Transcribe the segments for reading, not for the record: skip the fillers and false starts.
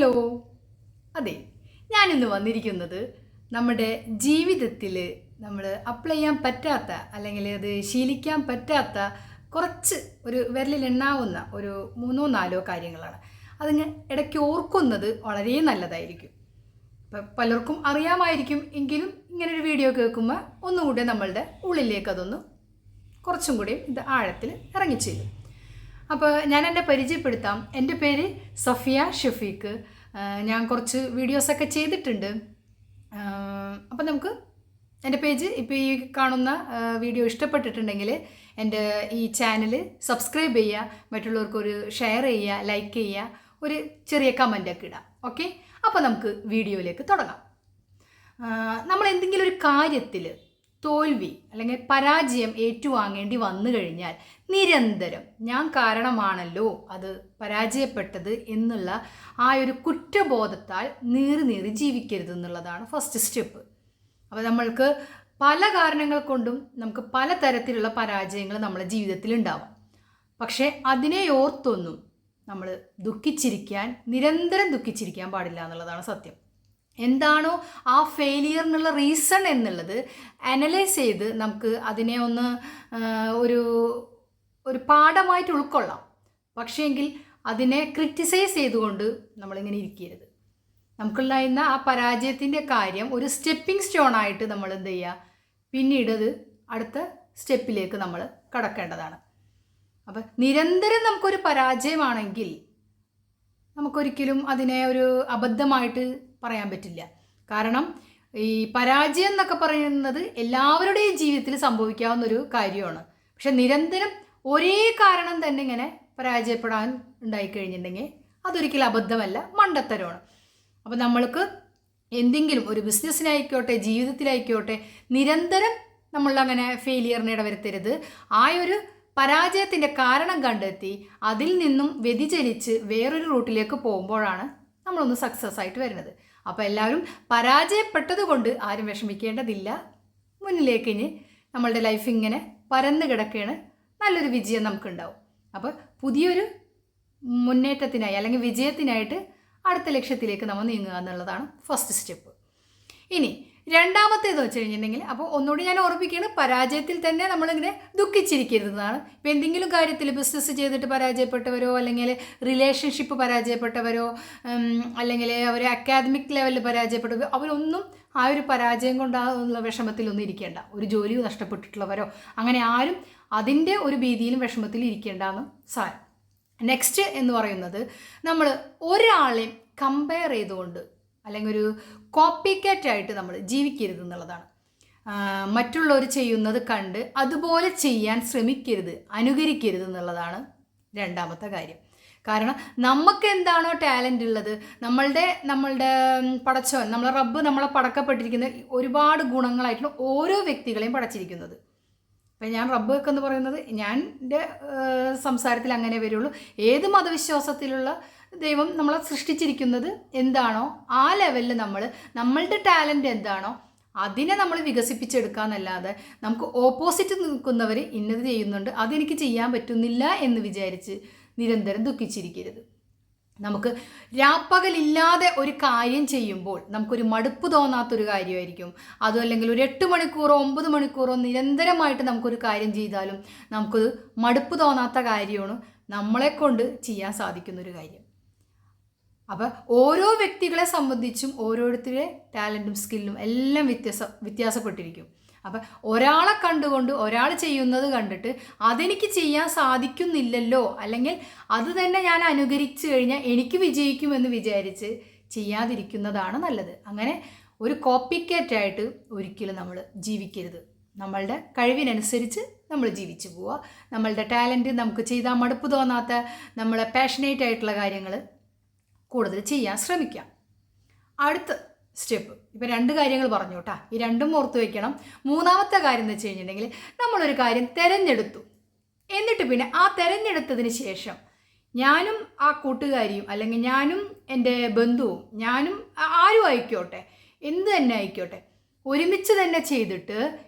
Hello. അതെ, ഞാനിന്ന് വന്നിരിക്കുന്നത് നമ്മുടെ ജീവിതത്തിൽ നമ്മൾ അപ്ലൈ ചെയ്യാൻ പറ്റാത്ത അല്ലെങ്കിൽ അത് ശീലിക്കാൻ പറ്റാത്ത കുറച്ച് ഒരു വിരലിലെണ്ണാവുന്ന ഒരു 3-4 കാര്യങ്ങളാണ്. അതിന് ഇടയ്ക്ക് ഓർക്കുന്നത് വളരെ നല്ലതായിരിക്കും. ഇപ്പം പലർക്കും അറിയാമായിരിക്കും, എങ്കിലും ഇങ്ങനൊരു വീഡിയോ കേൾക്കുമ്പോൾ ഒന്നുകൂടെ നമ്മളുടെ ഉള്ളിലേക്ക് അതൊന്ന് കുറച്ചും കൂടി ഇത് ആഴത്തിൽ ഇറങ്ങിച്ചേരും. അപ്പോൾ ഞാൻ എന്നെ പരിചയപ്പെടുത്താം. എൻ്റെ പേര് സഫിയ ഷഫീഖ്. ഞാൻ കുറച്ച് വീഡിയോസൊക്കെ ചെയ്തിട്ടുണ്ട്. അപ്പോൾ നമുക്ക് എൻ്റെ പേജ് ഇപ്പോൾ ഈ കാണുന്ന വീഡിയോ ഇഷ്ടപ്പെട്ടിട്ടുണ്ടെങ്കിൽ എൻ്റെ ഈ ചാനൽ സബ്സ്ക്രൈബ് ചെയ്യുക, മറ്റുള്ളവർക്കൊരു ഷെയർ ചെയ്യുക, ലൈക്ക് ചെയ്യുക, ഒരു ചെറിയ കമൻ്റൊക്കെ ഇടാം. ഓക്കെ, അപ്പോൾ നമുക്ക് വീഡിയോയിലേക്ക് തുടങ്ങാം. നമ്മൾ എന്തെങ്കിലും ഒരു കാര്യത്തിൽ തോൽവി അല്ലെങ്കിൽ പരാജയം ഏറ്റുവാങ്ങേണ്ടി വന്നു കഴിഞ്ഞാൽ നിരന്തരം ഞാൻ കാരണമാണല്ലോ അത് പരാജയപ്പെട്ടത് എന്നുള്ള ആ ഒരു കുറ്റബോധത്താൽ നീറി ജീവിക്കരുത് എന്നുള്ളതാണ് ഫസ്റ്റ് സ്റ്റെപ്പ്. അപ്പോൾ നമ്മൾക്ക് പല കാരണങ്ങൾ കൊണ്ടും നമുക്ക് പല തരത്തിലുള്ള പരാജയങ്ങൾ നമ്മുടെ ജീവിതത്തിൽ ഉണ്ടാവാം. പക്ഷേ അതിനെ ഓർത്തൊന്നും നമ്മൾ നിരന്തരം ദുഃഖിച്ചിരിക്കാൻ പാടില്ല എന്നുള്ളതാണ് സത്യം. എന്താണോ ആ ഫെയിലിയറിനുള്ള റീസൺ എന്നുള്ളത് അനലൈസ് ചെയ്ത് നമുക്ക് അതിനെ ഒന്ന് ഒരു പാഠമായിട്ട് ഉൾക്കൊള്ളാം. പക്ഷേങ്കിൽ അതിനെ ക്രിറ്റിസൈസ് ചെയ്തുകൊണ്ട് നമ്മളിങ്ങനെ ഇരിക്കരുത്. നമുക്കുണ്ടായിരുന്ന ആ പരാജയത്തിൻ്റെ കാര്യം ഒരു സ്റ്റെപ്പിംഗ് സ്റ്റോൺ ആയിട്ട് നമ്മൾ എന്ത് ചെയ്യുക, പിന്നീട് അത് അടുത്ത സ്റ്റെപ്പിലേക്ക് നമ്മൾ കടക്കേണ്ടതാണ്. അപ്പം നിരന്തരം നമുക്കൊരു പരാജയമാണെങ്കിൽ നമുക്കൊരിക്കലും അതിനെ ഒരു അബദ്ധമായിട്ട് പറയാൻ പറ്റില്ല. കാരണം ഈ പരാജയം എന്നൊക്കെ പറയുന്നത് എല്ലാവരുടെയും ജീവിതത്തിൽ സംഭവിക്കാവുന്ന ഒരു കാര്യമാണ്. പക്ഷെ നിരന്തരം ഒരേ കാരണം തന്നെ ഇങ്ങനെ പരാജയപ്പെടാൻ ഉണ്ടായിക്കഴിഞ്ഞിട്ടുണ്ടെങ്കിൽ അതൊരിക്കലും അബദ്ധമല്ല, മണ്ടത്തരമാണ്. അപ്പോൾ നമ്മൾക്ക് എന്തെങ്കിലും ഒരു ബിസിനസ്സിനായിക്കോട്ടെ, ജീവിതത്തിലായിക്കോട്ടെ, നിരന്തരം നമ്മളങ്ങനെ ഫെയിലിയറിന് ഇടവരുത്തരുത്. ആ ഒരു പരാജയത്തിൻ്റെ കാരണം കണ്ടെത്തി അതിൽ നിന്നും വ്യതിചലിച്ച് വേറൊരു റൂട്ടിലേക്ക് പോകുമ്പോഴാണ് നമ്മളൊന്ന് സക്സസ് ആയിട്ട് വരുന്നത്. അപ്പോൾ എല്ലാവരും പരാജയപ്പെട്ടത് കൊണ്ട് ആരും വിഷമിക്കേണ്ടതില്ല. മുന്നിലേക്ക് ഇനി നമ്മളുടെ ലൈഫ് ഇങ്ങനെ പരന്നു കിടക്കുകയാണ്. നല്ലൊരു വിജയം നമുക്കുണ്ടാവും. അപ്പോൾ പുതിയൊരു മുന്നേറ്റത്തിനായി അല്ലെങ്കിൽ വിജയത്തിനായിട്ട് അടുത്ത ലക്ഷ്യത്തിലേക്ക് നമ്മൾ നീങ്ങുക എന്നുള്ളതാണ് ഫസ്റ്റ് സ്റ്റെപ്പ്. ഇനി രണ്ടാമത്തേത് വെച്ച് കഴിഞ്ഞിട്ടുണ്ടെങ്കിൽ, അപ്പോൾ ഒന്നുകൂടി ഞാൻ ഓർമ്മിക്കുകയാണ്, പരാജയത്തിൽ തന്നെ നമ്മളിങ്ങനെ ദുഃഖിച്ചിരിക്കരുതെന്നാണ്. ഇപ്പോൾ എന്തെങ്കിലും കാര്യത്തിൽ ബിസിനസ് ചെയ്തിട്ട് പരാജയപ്പെട്ടവരോ, അല്ലെങ്കിൽ റിലേഷൻഷിപ്പ് പരാജയപ്പെട്ടവരോ, അല്ലെങ്കിൽ അവർ അക്കാദമിക് ലെവലിൽ പരാജയപ്പെട്ടവരോ, അവരൊന്നും ആ ഒരു പരാജയം കൊണ്ടുള്ള വിഷമത്തിലൊന്നും ഇരിക്കേണ്ട. ഒരു ജോലി നഷ്ടപ്പെട്ടിട്ടുള്ളവരോ അങ്ങനെ ആരും അതിൻ്റെ ഒരു ഭീതിയിലും വിഷമത്തിലും ഇരിക്കേണ്ടെന്ന് സാരം. നെക്സ്റ്റ് എന്ന് പറയുന്നത്, നമ്മൾ ഒരാളെ കമ്പയർ ചെയ്തുകൊണ്ട് അല്ലെങ്കിൽ ഒരു കോപ്പി കാറ്റായിട്ട് നമ്മൾ ജീവിക്കരുത് എന്നുള്ളതാണ്. മറ്റുള്ളവർ ചെയ്യുന്നത് കണ്ട് അതുപോലെ ചെയ്യാൻ ശ്രമിക്കരുത്, അനുകരിക്കരുത് എന്നുള്ളതാണ് രണ്ടാമത്തെ കാര്യം. കാരണം നമുക്ക് എന്താണോ ടാലൻ്റ് ഉള്ളത്, നമ്മളുടെ പടച്ചോൻ, നമ്മളെ റബ്ബ് നമ്മളെ പടക്കപ്പെട്ടിരിക്കുന്ന ഒരുപാട് ഗുണങ്ങളായിട്ടുള്ള ഓരോ വ്യക്തികളെയും പടച്ചിരിക്കുന്നത്. അപ്പം ഞാൻ റബ്ബ് ഒക്കെ എന്ന് പറയുന്നത് എൻ്റെ സംസാരത്തിൽ അങ്ങനെ വരുള്ളൂ. ഏത് മതവിശ്വാസത്തിലുള്ള ദൈവം നമ്മളെ സൃഷ്ടിച്ചിരിക്കുന്നത് എന്താണോ ആ ലെവലിൽ നമ്മളുടെ ടാലൻ്റ് എന്താണോ അതിനെ നമ്മൾ വികസിപ്പിച്ചെടുക്കുക എന്നല്ലാതെ നമുക്ക് ഓപ്പോസിറ്റ് നിൽക്കുന്നവർ ഇന്നത് ചെയ്യുന്നുണ്ട് അതെനിക്ക് ചെയ്യാൻ പറ്റുന്നില്ല എന്ന് വിചാരിച്ച് നിരന്തരം ദുഃഖിച്ചിരിക്കരുത്. നമുക്ക് രാപ്പകലില്ലാതെ ഒരു കാര്യം ചെയ്യുമ്പോൾ നമുക്കൊരു മടുപ്പ് തോന്നാത്തൊരു കാര്യമായിരിക്കും. അതും അല്ലെങ്കിൽ ഒരു 8 മണിക്കൂറോ 9 മണിക്കൂറോ നിരന്തരമായിട്ട് നമുക്കൊരു കാര്യം ചെയ്താലും നമുക്കൊരു മടുപ്പ് തോന്നാത്ത കാര്യമാണ് നമ്മളെക്കൊണ്ട് ചെയ്യാൻ സാധിക്കുന്നൊരു കാര്യം. അപ്പോൾ ഓരോ വ്യക്തികളെ സംബന്ധിച്ചും ഓരോരുത്തരുടെ ടാലൻറ്റും സ്കില്ലും എല്ലാം വ്യത്യാസപ്പെട്ടിരിക്കും. അപ്പം ഒരാളെ കണ്ടുകൊണ്ട് ഒരാൾ ചെയ്യുന്നത് കണ്ടിട്ട് അതെനിക്ക് ചെയ്യാൻ സാധിക്കുന്നില്ലല്ലോ, അല്ലെങ്കിൽ അത് തന്നെ ഞാൻ അനുകരിച്ചു കഴിഞ്ഞാൽ എനിക്ക് വിജയിക്കുമെന്ന് വിചാരിച്ച് ചെയ്യാതിരിക്കുന്നതാണ് നല്ലത്. അങ്ങനെ ഒരു കോപ്പി കാറ്റായിട്ട് ഒരിക്കലും നമ്മൾ ജീവിക്കരുത്. നമ്മളുടെ കഴിവിനനുസരിച്ച് നമ്മൾ ജീവിച്ചു പോവുക. നമ്മളുടെ ടാലൻറ്റ്, നമുക്ക് ചെയ്താൽ മടുപ്പ് തോന്നാത്ത, നമ്മളെ പാഷനേറ്റ് ആയിട്ടുള്ള കാര്യങ്ങൾ കൂടുതൽ ചെയ്യാൻ ശ്രമിക്കാം. അടുത്ത സ്റ്റെപ്പ്, ഇപ്പോൾ 2 കാര്യങ്ങൾ പറഞ്ഞു കേട്ടോ, ഈ 2ഉം ഓർത്ത് വയ്ക്കണം. മൂന്നാമത്തെ കാര്യം എന്ന് വെച്ച് കഴിഞ്ഞിട്ടുണ്ടെങ്കിൽ, നമ്മളൊരു കാര്യം തിരഞ്ഞെടുത്തു, എന്നിട്ട് പിന്നെ ആ തിരഞ്ഞെടുത്തതിന് ശേഷം ഞാനും ആ കൂട്ടുകാരിയും അല്ലെങ്കിൽ ഞാനും എൻ്റെ ബന്ധുവും ഞാനും ആരും ആയിക്കോട്ടെ, എന്ത് തന്നെ ആയിക്കോട്ടെ, ഒരുമിച്ച് തന്നെ ചെയ്തിട്ട്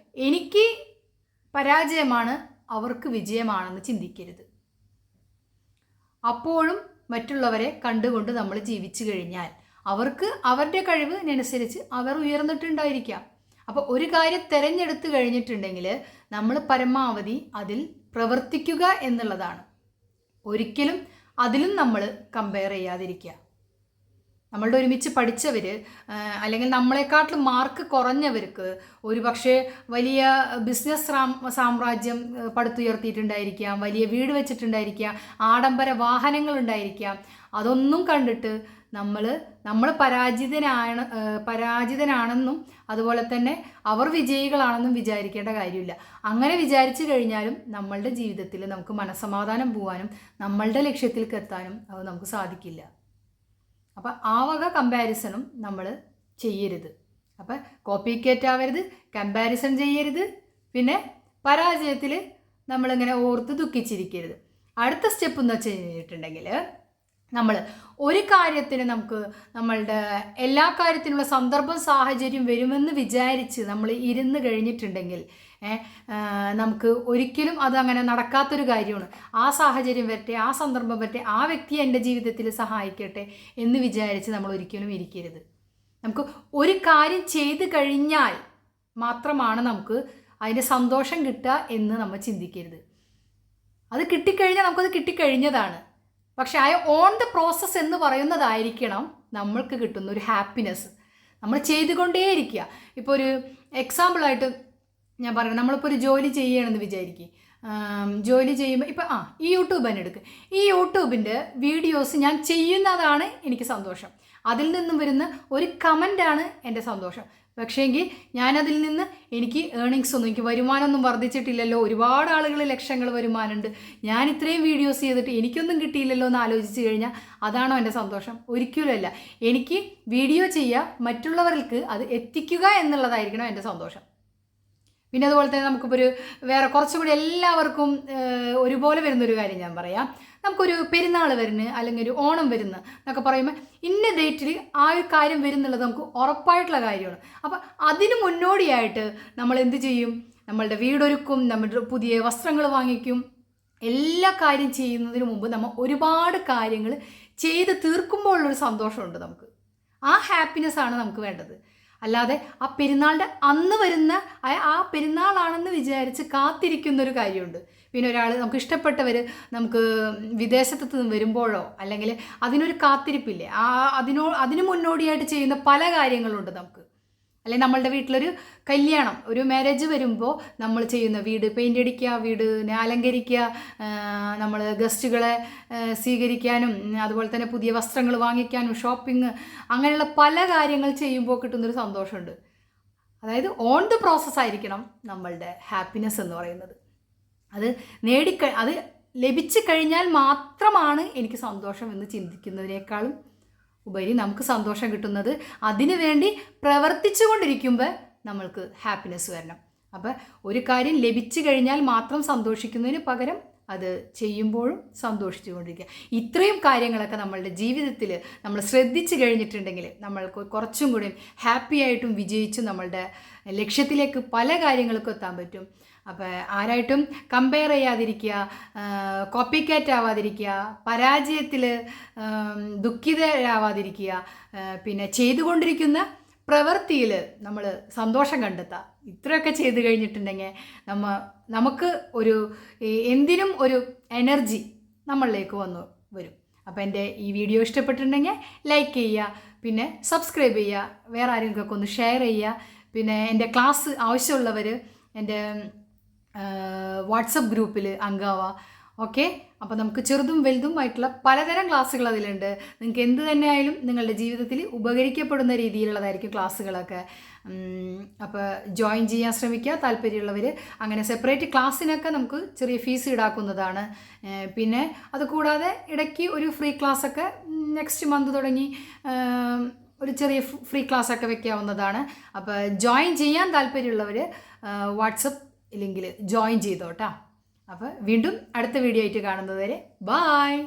എനിക്ക് പരാജയമാണ് അവർക്ക് വിജയമാണെന്ന് ചിന്തിക്കരുത്. അപ്പോഴും മറ്റുള്ളവരെ കണ്ടുകൊണ്ട് നമ്മൾ ജീവിച്ചു കഴിഞ്ഞാൽ അവർക്ക് അവരുടെ കഴിവിനനുസരിച്ച് അവർ ഉയർന്നിട്ടുണ്ടായിരിക്കാം. അപ്പോൾ ഒരു കാര്യം തിരഞ്ഞെടുത്ത് കഴിഞ്ഞിട്ടുണ്ടെങ്കിൽ നമ്മൾ പരമാവധി അതിൽ പ്രവർത്തിക്കുക എന്നുള്ളതാണ്. ഒരിക്കലും അതിലും നമ്മൾ കമ്പയർ ചെയ്യാതിരിക്കുക. നമ്മളുടെ ഒരുമിച്ച് പഠിച്ചവർ അല്ലെങ്കിൽ നമ്മളെക്കാട്ടിലും മാർക്ക് കുറഞ്ഞവർക്ക് ഒരു പക്ഷേ വലിയ ബിസിനസ് സാമ്രാജ്യം പടുത്തുയർത്തിയിട്ടുണ്ടായിരിക്കാം, വലിയ വീട് വെച്ചിട്ടുണ്ടായിരിക്കാം, ആഡംബര വാഹനങ്ങൾ ഉണ്ടായിരിക്കാം. അതൊന്നും കണ്ടിട്ട് നമ്മൾ പരാജിതനാണെന്നും അതുപോലെ തന്നെ അവർ വിജയികളാണെന്നും വിചാരിക്കേണ്ട കാര്യമില്ല. അങ്ങനെ വിചാരിച്ചു കഴിഞ്ഞാലും നമ്മളുടെ ജീവിതത്തിൽ നമുക്ക് മനസ്സമാധാനം പോകാനും നമ്മളുടെ ലക്ഷ്യത്തിലേക്ക് എത്താനും അത് നമുക്ക് സാധിക്കില്ല. അപ്പം ആ വക കമ്പാരിസണും നമ്മൾ ചെയ്യരുത്. അപ്പം കോപ്പി കേറ്റ് ആവരുത്, കമ്പാരിസൺ ചെയ്യരുത്, പിന്നെ പരാജയത്തിൽ നമ്മളിങ്ങനെ ഓർത്ത് ദുഃഖിച്ചിരിക്കരുത്. അടുത്ത സ്റ്റെപ്പ് എന്ന് വെച്ച് കഴിഞ്ഞിട്ടുണ്ടെങ്കിൽ നമ്മൾ ഒരു കാര്യത്തിന് നമ്മളുടെ എല്ലാ കാര്യത്തിനുള്ള സന്ദർഭം സാഹചര്യം വരുമെന്ന് വിചാരിച്ച് നമ്മൾ ഇരുന്ന് കഴിഞ്ഞിട്ടുണ്ടെങ്കിൽ നമുക്ക് ഒരിക്കലും അതങ്ങനെ നടക്കാത്തൊരു കാര്യമാണ്. ആ സാഹചര്യം വരട്ടെ, ആ സന്ദർഭം വരട്ടെ, ആ വ്യക്തി എൻ്റെ ജീവിതത്തിൽ സഹായിക്കട്ടെ എന്ന് വിചാരിച്ച് നമ്മൾ ഒരിക്കലും ഇരിക്കരുത്. നമുക്ക് ഒരു കാര്യം ചെയ്ത് കഴിഞ്ഞാൽ മാത്രമാണ് നമുക്ക് അതിൻ്റെ സന്തോഷം കിട്ടുക എന്ന് നമ്മൾ ചിന്തിക്കരുത്. അത് കിട്ടിക്കഴിഞ്ഞാൽ നമുക്കത് കിട്ടിക്കഴിഞ്ഞതാണ്. പക്ഷെ ആ ഓൺ ദ പ്രോസസ്സ് എന്ന് പറയുന്നതായിരിക്കണം നമ്മൾക്ക് കിട്ടുന്ന ഒരു ഹാപ്പിനെസ്. നമ്മൾ ചെയ്തുകൊണ്ടേയിരിക്കുക. ഇപ്പോൾ ഒരു എക്സാമ്പിളായിട്ട് ഞാൻ പറയുന്നത്, നമ്മളിപ്പോൾ ഒരു ജോലി ചെയ്യണമെന്ന് വിചാരിക്കുക. ജോലി ചെയ്യുമ്പോൾ ഇപ്പോൾ ഈ യൂട്യൂബ് തന്നെ എടുക്കുക. ഈ യൂട്യൂബിൻ്റെ വീഡിയോസ് ഞാൻ ചെയ്യുന്നതാണ് എനിക്ക് സന്തോഷം. അതിൽ നിന്നും വരുന്ന ഒരു കമൻ്റാണ് എൻ്റെ സന്തോഷം. പക്ഷേങ്കിൽ ഞാനതിൽ നിന്ന് എനിക്ക് എനിക്ക് വരുമാനമൊന്നും വർദ്ധിച്ചിട്ടില്ലല്ലോ, ഒരുപാട് ആളുകൾ ലക്ഷങ്ങൾ വരുമാനമുണ്ട്, ഞാൻ ഇത്രയും വീഡിയോസ് ചെയ്തിട്ട് എനിക്കൊന്നും കിട്ടിയില്ലല്ലോ എന്ന് ആലോചിച്ച് കഴിഞ്ഞാൽ അതാണോ എൻ്റെ സന്തോഷം? ഒരിക്കലുമല്ല. എനിക്ക് വീഡിയോ ചെയ്യുക, മറ്റുള്ളവർക്ക് അത് എത്തിക്കുക എന്നുള്ളതായിരിക്കണം എൻ്റെ സന്തോഷം. പിന്നെ അതുപോലെ തന്നെ നമുക്കിപ്പോൾ വേറെ കുറച്ചുകൂടി എല്ലാവർക്കും ഒരുപോലെ വരുന്നൊരു കാര്യം ഞാൻ പറയാം. നമുക്കൊരു പെരുന്നാൾ വരുന്നു അല്ലെങ്കിൽ ഒരു ഓണം വരുന്നു എന്നൊക്കെ പറയുമ്പോൾ ഇന്ന ഡേറ്റിൽ ആ ഒരു കാര്യം വരുന്നുള്ളത് നമുക്ക് ഉറപ്പായിട്ടുള്ള കാര്യമാണ്. അപ്പം അതിന് മുന്നോടിയായിട്ട് നമ്മൾ എന്ത് ചെയ്യും? നമ്മളുടെ വീടൊരുക്കും, നമ്മുടെ പുതിയ വസ്ത്രങ്ങൾ വാങ്ങിക്കും. എല്ലാ കാര്യം ചെയ്യുന്നതിന് മുമ്പ് നമ്മൾ ഒരുപാട് കാര്യങ്ങൾ ചെയ്ത് തീർക്കുമ്പോഴുള്ളൊരു സന്തോഷമുണ്ട് നമുക്ക്. ആ ഹാപ്പിനെസ്സാണ് നമുക്ക് വേണ്ടത്. അല്ലാതെ ആ പെരുന്നാളിൻ്റെ അന്ന് വരുന്ന ആ പെരുന്നാളാണെന്ന് വിചാരിച്ച് കാത്തിരിക്കുന്നൊരു കാര്യമുണ്ട്. പിന്നെ ഒരാൾ നമുക്ക് ഇഷ്ടപ്പെട്ടവർ നമുക്ക് വിദേശത്ത് നിന്ന് വരുമ്പോഴോ അല്ലെങ്കിൽ അതിനൊരു കാത്തിരിപ്പില്ലേ, അതിന് മുന്നോടിയായിട്ട് ചെയ്യുന്ന പല കാര്യങ്ങളുണ്ട് നമുക്ക്. അല്ലെങ്കിൽ നമ്മളുടെ വീട്ടിലൊരു കല്യാണം, ഒരു മാരേജ് വരുമ്പോൾ നമ്മൾ ചെയ്യുന്ന വീട് പെയിൻ്റ് അടിക്കുക, വീടിനെ അലങ്കരിക്കുക, നമ്മൾ ഗസ്റ്റുകളെ സ്വീകരിക്കാനും അതുപോലെ തന്നെ പുതിയ വസ്ത്രങ്ങൾ വാങ്ങിക്കാനും ഷോപ്പിംഗ്, അങ്ങനെയുള്ള പല കാര്യങ്ങൾ ചെയ്യുമ്പോൾ കിട്ടുന്നൊരു സന്തോഷമുണ്ട്. അതായത് ഓൺ ദ പ്രോസസ് ആയിരിക്കണം നമ്മളുടെ ഹാപ്പിനെസ് എന്ന് പറയുന്നത്. അത് അത് ലഭിച്ചു കഴിഞ്ഞാൽ മാത്രമാണ് എനിക്ക് സന്തോഷം എന്ന് ചിന്തിക്കുന്നതിനേക്കാളും ഉപരി നമുക്ക് സന്തോഷം കിട്ടുന്നത് അതിനു വേണ്ടി പ്രവർത്തിച്ചു കൊണ്ടിരിക്കുമ്പോൾ നമ്മൾക്ക് ഹാപ്പിനെസ് വരണം. അപ്പോൾ ഒരു കാര്യം ലഭിച്ചു കഴിഞ്ഞാൽ മാത്രം സന്തോഷിക്കുന്നതിന് പകരം അത് ചെയ്യുമ്പോഴും സന്തോഷിച്ചു കൊണ്ടിരിക്കുക. ഇത്രയും കാര്യങ്ങളൊക്കെ നമ്മളുടെ ജീവിതത്തിൽ നമ്മൾ ശ്രദ്ധിച്ചു കഴിഞ്ഞിട്ടുണ്ടെങ്കിൽ നമ്മൾക്ക് കുറച്ചും കൂടി ഹാപ്പി ആയിട്ടും വിജയിച്ചും നമ്മളുടെ ലക്ഷ്യത്തിലേക്ക് പല കാര്യങ്ങൾക്കും എത്താൻ പറ്റും. അപ്പോൾ ആരായിട്ടും കമ്പയർ ചെയ്യാതിരിക്കുക, കോപ്പി കാറ്റ് ആവാതിരിക്കുക, പരാജയത്തിൽ ദുഃഖിതരാവാതിരിക്കുക, പിന്നെ ചെയ്തുകൊണ്ടിരിക്കുന്ന പ്രവൃത്തിയിൽ നമ്മൾ സന്തോഷം കണ്ടെത്തുക. ഇത്രയൊക്കെ ചെയ്ത് കഴിഞ്ഞിട്ടുണ്ടെങ്കിൽ നമുക്ക് എന്തിനും ഒരു എനർജി നമ്മളിലേക്ക് വരും. അപ്പോൾ എൻ്റെ ഈ വീഡിയോ ഇഷ്ടപ്പെട്ടിട്ടുണ്ടെങ്കിൽ ലൈക്ക് ചെയ്യുക, പിന്നെ സബ്സ്ക്രൈബ് ചെയ്യുക, വേറെ ആരെങ്കിലുമൊക്കെ ഒന്ന് ഷെയർ ചെയ്യുക. പിന്നെ എൻ്റെ ക്ലാസ് ആവശ്യമുള്ളവർ എൻ്റെ വാട്സപ്പ് ഗ്രൂപ്പിൽ അംഗമാവുക. ഓക്കെ, അപ്പോൾ നമുക്ക് ചെറുതും വലുതുമായിട്ടുള്ള പലതരം ക്ലാസ്സുകൾ അതിലുണ്ട്. നിങ്ങൾക്ക് എന്ത് തന്നെയായാലും നിങ്ങളുടെ ജീവിതത്തിൽ ഉപകരിക്കപ്പെടുന്ന രീതിയിലുള്ളതായിരിക്കും ക്ലാസ്സുകളൊക്കെ. അപ്പോൾ ജോയിൻ ചെയ്യാൻ ശ്രമിക്കുക താല്പര്യമുള്ളവർ. അങ്ങനെ സെപ്പറേറ്റ് ക്ലാസ്സിനൊക്കെ നമുക്ക് ചെറിയ ഫീസ് ഈടാക്കുന്നതാണ്. പിന്നെ അതുകൂടാതെ ഇടയ്ക്ക് ഒരു ഫ്രീ ക്ലാസ്സൊക്കെ നെക്സ്റ്റ് മന്ത് തുടങ്ങി ഒരു ചെറിയ ഫ്രീ ക്ലാസ്സൊക്കെ വെക്കാവുന്നതാണ്. അപ്പോൾ ജോയിൻ ചെയ്യാൻ താല്പര്യമുള്ളവർ വാട്സപ്പ് ലിങ്കിൽ ജോയിൻ ചെയ്തോട്ടാ. അപ്പോൾ വീണ്ടും അടുത്ത വീഡിയോ ആയിട്ട് കാണുന്നത് വരെ ബായ്.